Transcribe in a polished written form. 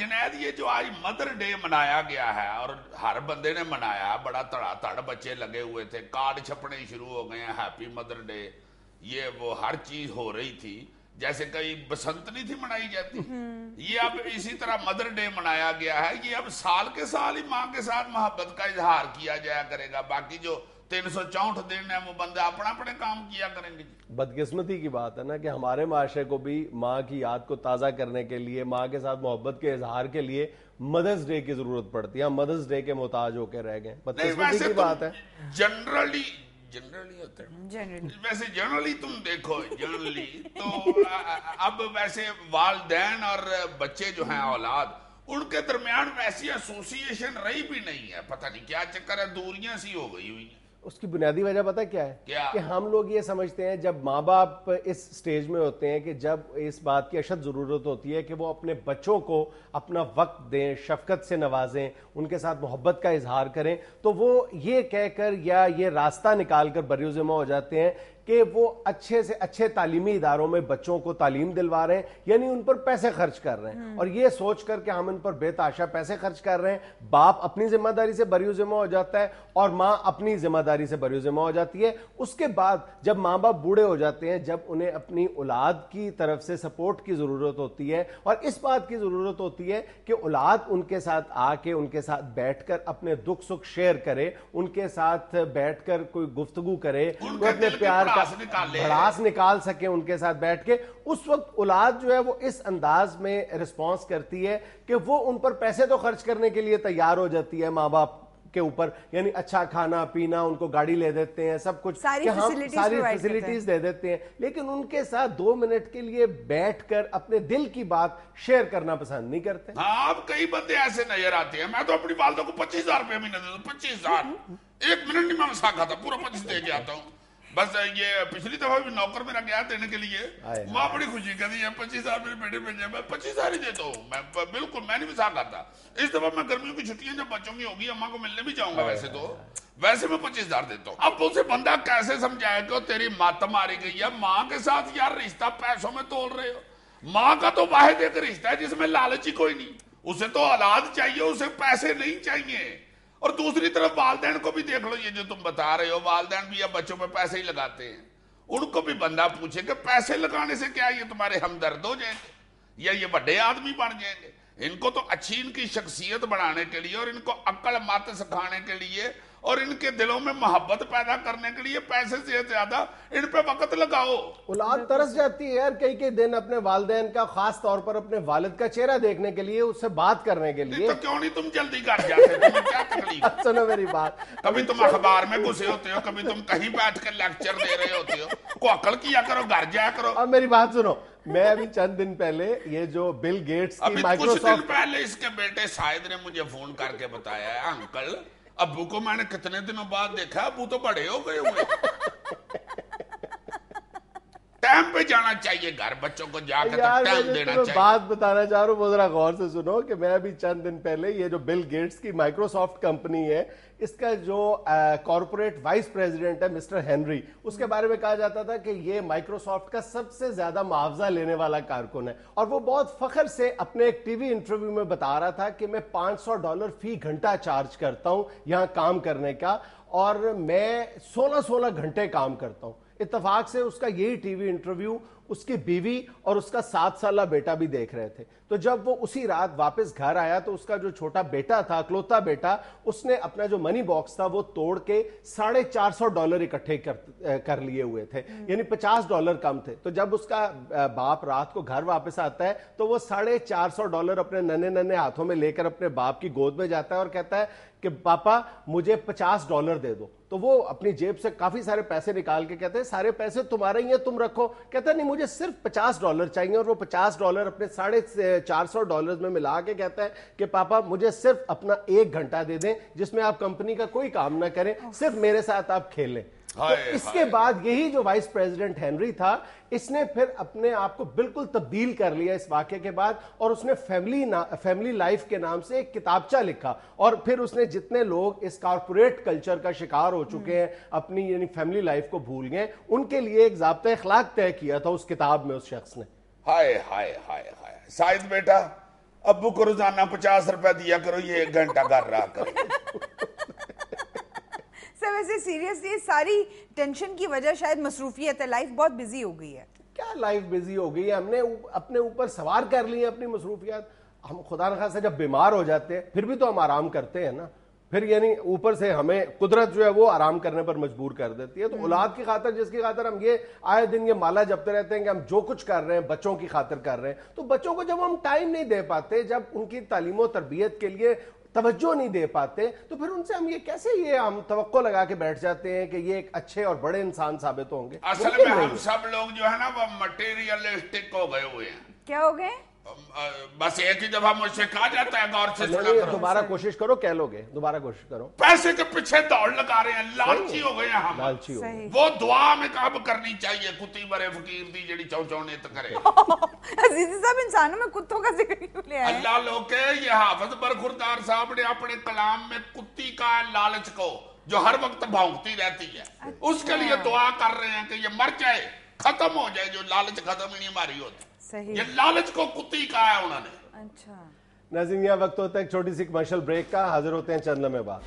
جنید یہ جو آج مدر ڈے منایا گیا ہے اور ہر بندے نے منایا، بڑا تڑا تڑ بچے لگے ہوئے تھے، کارڈ چھپنے شروع ہو گئے ہیں، ہیپی مدر ڈے، یہ وہ ہر چیز ہو رہی تھی، جیسے کئی بسنت نہیں تھی منائی جاتی، یہ اب اسی طرح مدر ڈے منایا گیا ہے، یہ اب سال کے سال ہی ماں کے ساتھ محبت کا اظہار کیا جایا کرے گا، باقی جو 364 دن ہے وہ بندہ اپنا اپنے کام کیا کریں گے۔ بدقسمتی کی بات ہے نا کہ ہمارے معاشرے کو بھی ماں کی یاد کو تازہ کرنے کے لیے، ماں کے ساتھ محبت کے اظہار کے لیے مدرس ڈے کی ضرورت پڑتی ہے، ہم مدرس ڈے کے محتاج ہو کے رہ گئے، بدقسمتی کی بات ہے۔ جنرلی ہوتا ہے، ویسے جنرلی تم دیکھو، جنرلی تو اب ویسے والدین اور بچے جو ہیں اولاد، ان کے درمیان ویسی ایسوسیشن رہی بھی نہیں ہے، پتہ نہیں کیا چکر ہے، دوریاں سی ہو گئی ہوئی ہیں۔ اس کی بنیادی وجہ پتہ کیا ہے؟ کہ ہم لوگ یہ سمجھتے ہیں جب ماں باپ اس سٹیج میں ہوتے ہیں کہ جب اس بات کی اشد ضرورت ہوتی ہے کہ وہ اپنے بچوں کو اپنا وقت دیں، شفقت سے نوازیں، ان کے ساتھ محبت کا اظہار کریں، تو وہ یہ کہہ کر یا یہ راستہ نکال کر بری ذمہ ہو جاتے ہیں کہ وہ اچھے سے اچھے تعلیمی اداروں میں بچوں کو تعلیم دلوا رہے ہیں، یعنی ان پر پیسے خرچ کر رہے ہیں، اور یہ سوچ کر کہ ہم ان پر بے تحاشا پیسے خرچ کر رہے ہیں، باپ اپنی ذمہ داری سے بری ذمہ ہو جاتا ہے اور ماں اپنی ذمہ داری سے بری ذمہ ہو جاتی ہے۔ اس کے بعد جب ماں باپ بوڑھے ہو جاتے ہیں، جب انہیں اپنی اولاد کی طرف سے سپورٹ کی ضرورت ہوتی ہے اور اس بات کی ضرورت ہوتی ہے کہ اولاد ان کے ساتھ آ کے ان کے ساتھ بیٹھ کر اپنے دکھ سکھ شیئر کرے، ان کے ساتھ بیٹھ کر کوئی گفتگو کرے، کوئی اپنے پیار کا بھڑاس نکال سکے ان کے ساتھ بیٹھ کے، اس وقت اولاد جو ہے وہ اس انداز میں رسپانس کرتی ہے کہ وہ ان پر پیسے تو خرچ کرنے کے لیے تیار ہو جاتی ہے ماں باپ کے اوپر، یعنی اچھا کھانا پینا، ان کو گاڑی لے دیتے ہیں، سب کچھ ساری فیسلٹیز دے دیتے ہیں، لیکن ان کے ساتھ 2 منٹ کے لیے بیٹھ کر اپنے دل کی بات شیئر کرنا پسند نہیں کرتے۔ ہاں، اب کئی بندے ایسے نظر آتے ہیں، میں تو اپنی والدہ کو 25,000 روپے مہینے دیتا ہوں، 25,000، 1 منٹ نہیں میں مسا کھاتا، پورا 25 دے کے آتا ہوں۔ بس یہ پچھلی دفعہ بھی نوکر میرا گیا دینے کے لیے، ماں بڑی خوشی کہتی ہے 25,000 میرے بیٹے بھیجے، میں 25,000 ہی دیتا ہوں، میں بالکل میں نہیں مسا کھاتا۔ اس دفعہ میں گرمیوں کی چھٹیاں جب بچوں کی ہوگی، اماں کو ملنے بھی جاؤں گا، ویسے میں 25,000 دیتا ہوں۔ اب اسے بندہ کیسے سمجھائے کہ تیری مات ماری گئی ہے، ماں کے ساتھ یار رشتہ پیسوں میں تول رہے ہو، ماں کا تو واحد ایک رشتہ ہے جس میں لالچ ہی کوئی نہیں، اسے تو اولاد چاہیے، اسے پیسے نہیں چاہیے۔ اور دوسری طرف والدین کو بھی دیکھ لو، یہ جو تم بتا رہے ہو، والدین بھی اب بچوں پہ پیسے ہی لگاتے ہیں، ان کو بھی بندہ پوچھے کہ پیسے لگانے سے کیا یہ تمہارے ہمدرد ہو جائیں گے یا یہ بڑے آدمی بن جائیں گے؟ ان کو تو اچھی ان کی شخصیت بڑھانے کے لیے اور ان کو عقل مت سکھانے کے لیے اور ان کے دلوں میں محبت پیدا کرنے کے لیے پیسے سے زیادہ ان پہ وقت لگاؤ۔ اولاد ترس جاتی ہے یار کئی دن اپنے والدین کا، خاص طور پر اپنے والد کا چہرہ دیکھنے کے لیے، اس سے بات کرنے کے لیے۔ تو کیوں نہیں تم جلدی گھر جاتے؟ تمہیں کیا تکلیف؟ سنو میری بات، کبھی تم اخبار میں گھسے ہوتے ہو، کبھی تم کہیں بیٹھ کر لیکچر دے رہے ہوتے ہو، کو عقل کیا کرو، گھر جایا کرو۔ اب میری بات سنو، میں ابھی چند دن پہلے یہ جو بل گیٹس کی ابھی کچھ دن پہلے اس کے بیٹے شاہد نے مجھے فون کر کے بتایا ہے، انکل ابو کو میں نے کتنے دنوں بعد دیکھا، ابو تو بڑے ہو گئے ہوئے، ٹائم پہ جانا چاہیے گھر، بچوں کو جا کے ٹائم دینا چاہیے۔ بات بتانا چاہ رہا ہوں، وہ ذرا غور سے سنو کہ میں ابھی چند دن پہلے یہ جو بل گیٹس کی مائکروسافٹ کمپنی ہے، اس کا جو کارپوریٹ وائس پریزیڈنٹ ہے مسٹر ہنری، اس کے بارے میں کہا جاتا تھا کہ یہ مائکروسافٹ کا سب سے زیادہ معاوضہ لینے والا کارکن ہے، اور وہ بہت فخر سے اپنے ایک ٹی وی انٹرویو میں بتا رہا تھا کہ میں $500 فی گھنٹہ چارج کرتا ہوں یہاں کام کرنے کا، اور میں 16 گھنٹے کام کرتا ہوں۔ اتفاق سے اس کا یہی ٹی وی انٹرویو اس کی بیوی اور اس کا 7 سالہ بیٹا بھی دیکھ رہے تھے۔ تو جب وہ اسی رات واپس گھر آیا تو اس کا جو چھوٹا بیٹا تھا، اکلوتا بیٹا، اس نے اپنا جو منی باکس تھا وہ توڑ کے $450 اکٹھے کر لیے ہوئے تھے، یعنی $50 کم تھے۔ تو جب اس کا باپ رات کو گھر واپس آتا ہے تو وہ $450 اپنے ننے ہاتھوں میں لے کر اپنے باپ کی گود میں جاتا ہے اور کہتا ہے کہ پاپا مجھے $50 دے دو۔ تو وہ اپنی جیب سے کافی سارے پیسے نکال کے کہتے ہیں سارے پیسے تمہارے ہی ہیں، تم رکھو۔ کہتا ہے نہیں، مجھے صرف $50 چاہیے، اور وہ $50 اپنے $450 میں ملا کے کہتا ہے کہ پاپا مجھے صرف اپنا 1 گھنٹہ دے دیں جس میں آپ کمپنی کا کوئی کام نہ کریں، صرف میرے ساتھ آپ کھیلیں۔ تو اس کے بعد یہی جو وائس پریزیڈنٹ ہنری تھا، اس نے پھر اپنے آپ کو بالکل تبدیل کر لیا اس واقعے کے بعد، اور اس نے فیملی لائف کے نام سے ایک کتابچہ لکھا، اور پھر اس نے جتنے لوگ اس کارپوریٹ کلچر کا شکار ہو چکے ہیں، اپنی یعنی فیملی لائف کو بھول گئے، ان کے لیے ایک ضابطہ اخلاق طے کیا تھا اس کتاب میں اس شخص نے۔ ہائے ہائے ہائے ہائے، شاید بیٹا ابو کو روزانہ 50 روپے دیا کرو، یہ 1 گھنٹہ گھر رہا کرو۔ سر ویسے سیریسلی ساری ٹینشن کی وجہ شاید مصروفیت ہے، لائف بہت بزی ہو گئی ہے۔ کیا لائف بزی ہو گئی ہے؟ ہم نے اپنے اوپر سوار کر لی ہیں اپنی مصروفیات۔ ہم خدا نخواستہ جب بیمار ہو جاتے ہیں پھر بھی تو ہم آرام کرتے ہیں نا، پھر یعنی اوپر سے ہمیں قدرت جو ہے وہ آرام کرنے پر مجبور کر دیتی ہے۔ تو اولاد کی خاطر جس کی خاطر ہم یہ آئے دن یہ مالا جپتے رہتے ہیں کہ ہم جو کچھ کر رہے ہیں بچوں کی خاطر کر رہے ہیں، تو بچوں کو جب ہم ٹائم نہیں دے پاتے، جب ان کی تعلیم و تربیت کے لیے توجہ نہیں دے پاتے، تو پھر ان سے ہم یہ کیسے ہم توقع لگا کے بیٹھ جاتے ہیں کہ یہ ایک اچھے اور بڑے انسان ثابت ہوں گے؟ اصل میں ہم سب لوگ جو ہے نا وہ مٹیریلسٹک ہو گئے ہوئے ہیں۔ کیا ہو گئے؟ بس ایک ہی دفعہ مجھ سے کہا جاتا ہے غور سے سنا کرو، دوبارہ کوشش کرو، کہہ لو گے، دوبارہ کوشش کرو۔ پیسے کے پیچھے دوڑ لگا رہے ہیں، لالچی ہو گئے ہیں ہم۔ لالچی ہو صحیح۔ وہ دعا میں کب کرنی چاہیے، کتی برے فقیر دی جڑی چو چونے تو کرے۔ عزیزی صاحب انسانوں میں کتوں کا ذکر کیوں لے آئے؟ اللہ لوگ کہ یہ حافظ برخوردار صاحب نے اپنے کلام میں کتی کا لالچ کو جو ہر وقت بھونکتی رہتی ہے اس کے لیے دعا کر رہے ہیں کہ یہ مر جائے، ختم ہو جائے، جو لالچ ختم ہی نہیں ہماری ہوتی۔ یہ لالچ کو کتی کہا ہے انہوں نے۔ اچھا ناظرین، یہ وقت ہوتا ہے ایک چھوٹی سی کمرشل بریک کا، حاضر ہوتے ہیں چند لمحے بعد۔